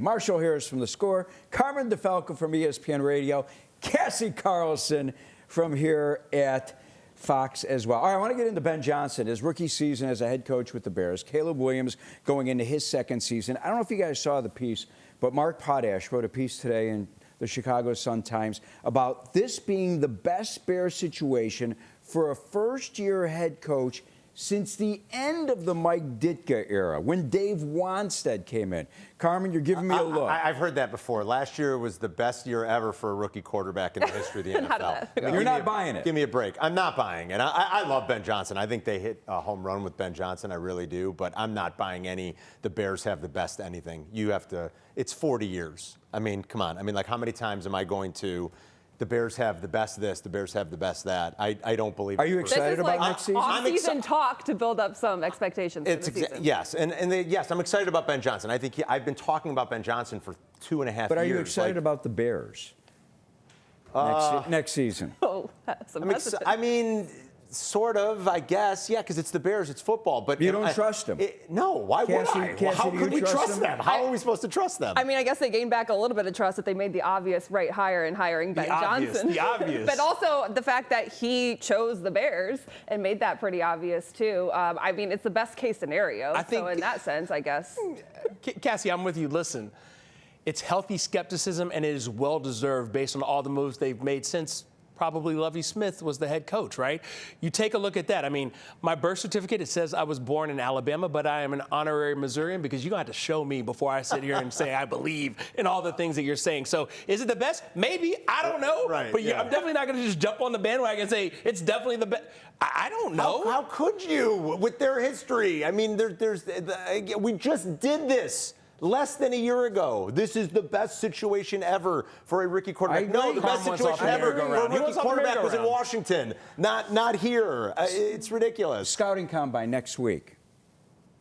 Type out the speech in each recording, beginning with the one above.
Marshall Harris from The Score, Carmen DeFalco from ESPN Radio, Cassie Carlson from here at Fox as well. All right, I want to get into Ben Johnson, his rookie season as a head coach with the Bears. Caleb Williams going into his second season. I don't know if you guys saw the piece, but Mark Potash wrote a piece today in the Chicago Sun-Times about this being the best Bears situation for a first-year head coach since the end of the Mike Ditka era, when Dave Wanstead came in. Carmen, you're giving me a look. I've heard that before. Last year was the best year ever for a rookie quarterback in the history of the NFL. I mean, you're not buying it. Give me a break. I'm not buying it. I love Ben Johnson. I think they hit a home run with Ben Johnson. I really do. But I'm not buying the Bears have the best anything. You have to, it's 40 years. I mean, come on. I mean, like, how many times am I going to, the Bears have the best this, the Bears have the best that? I don't believe it. Are you excited about next season? Off-season talk to build up some expectations for the season. Yes, yes, I'm excited about Ben Johnson. I think I've been talking about Ben Johnson for 2.5 years. But are you excited about the Bears next season? Oh, that's a I mean, sort of, I guess. Yeah, because it's the Bears, it's football. But you don't trust them? No, why would I? Cassie, how could we trust them? How are we supposed to trust them? I mean, I guess they gained back a little bit of trust that they made the obvious right hire in hiring Ben Johnson. The obvious. But also the fact that he chose the Bears and made that pretty obvious, too. I mean, it's the best case scenario. So in that sense, I guess. Cassie, I'm with you. Listen, it's healthy skepticism, and it is well-deserved based on all the moves they've made since probably Lovie Smith was the head coach, right? You take a look at that. I mean, my birth certificate, it says I was born in Alabama, but I am an honorary Missourian because you're going to have to show me before I sit here and say I believe in all the things that you're saying. So is it the best? Maybe. I don't know. Right, but yeah. I'm definitely not going to just jump on the bandwagon and say it's definitely the best. I don't know. How could you with their history? I mean, we just did this less than a year ago. This is the best situation ever for a rookie quarterback. No, the best situation ever for a rookie quarterback was in Washington, not here. It's ridiculous. Scouting combine next week.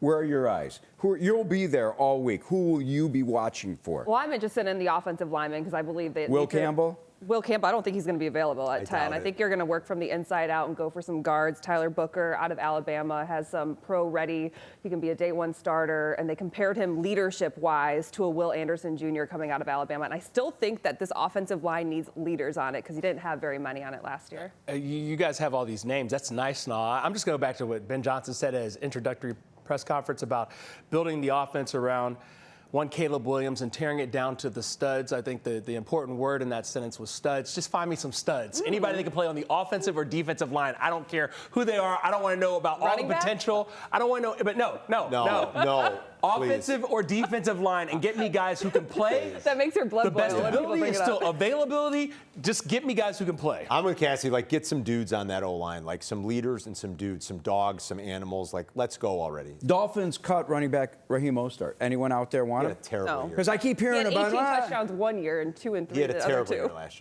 Where are your eyes? You'll be there all week. Who will you be watching for? Well, I'm interested in the offensive lineman because I believe that Will Campbell? Will Campbell, I don't think he's going to be available at 10. I think you're going to work from the inside out and go for some guards. Tyler Booker out of Alabama has some pro-ready. He can be a day-one starter. And they compared him leadership-wise to a Will Anderson Jr. coming out of Alabama. And I still think that this offensive line needs leaders on it because he didn't have very many on it last year. You guys have all these names. That's nice and all. I'm just going to go back to what Ben Johnson said at his introductory press conference about building the offense around one Caleb Williams and tearing it down to the studs. I think the important word in that sentence was studs. Just find me some studs. Anybody that can play on the offensive or defensive line. I don't care who they are. I don't want to know about all the potential. I don't want to know, but no. Offensive or defensive line, and get me guys who can play. That makes your blood boil. The best ability is still availability. Just get me guys who can play. I'm with Cassie. Like, get some dudes on that O-line, like some leaders and some dudes, some dogs, some animals. Like, let's go already. Dolphins cut running back Raheem Mostert. Anyone out there want him? He had a terrible year. Because I keep hearing he had about 18 touchdowns one year and 2 and 3 he had a the terrible other 2. year last year.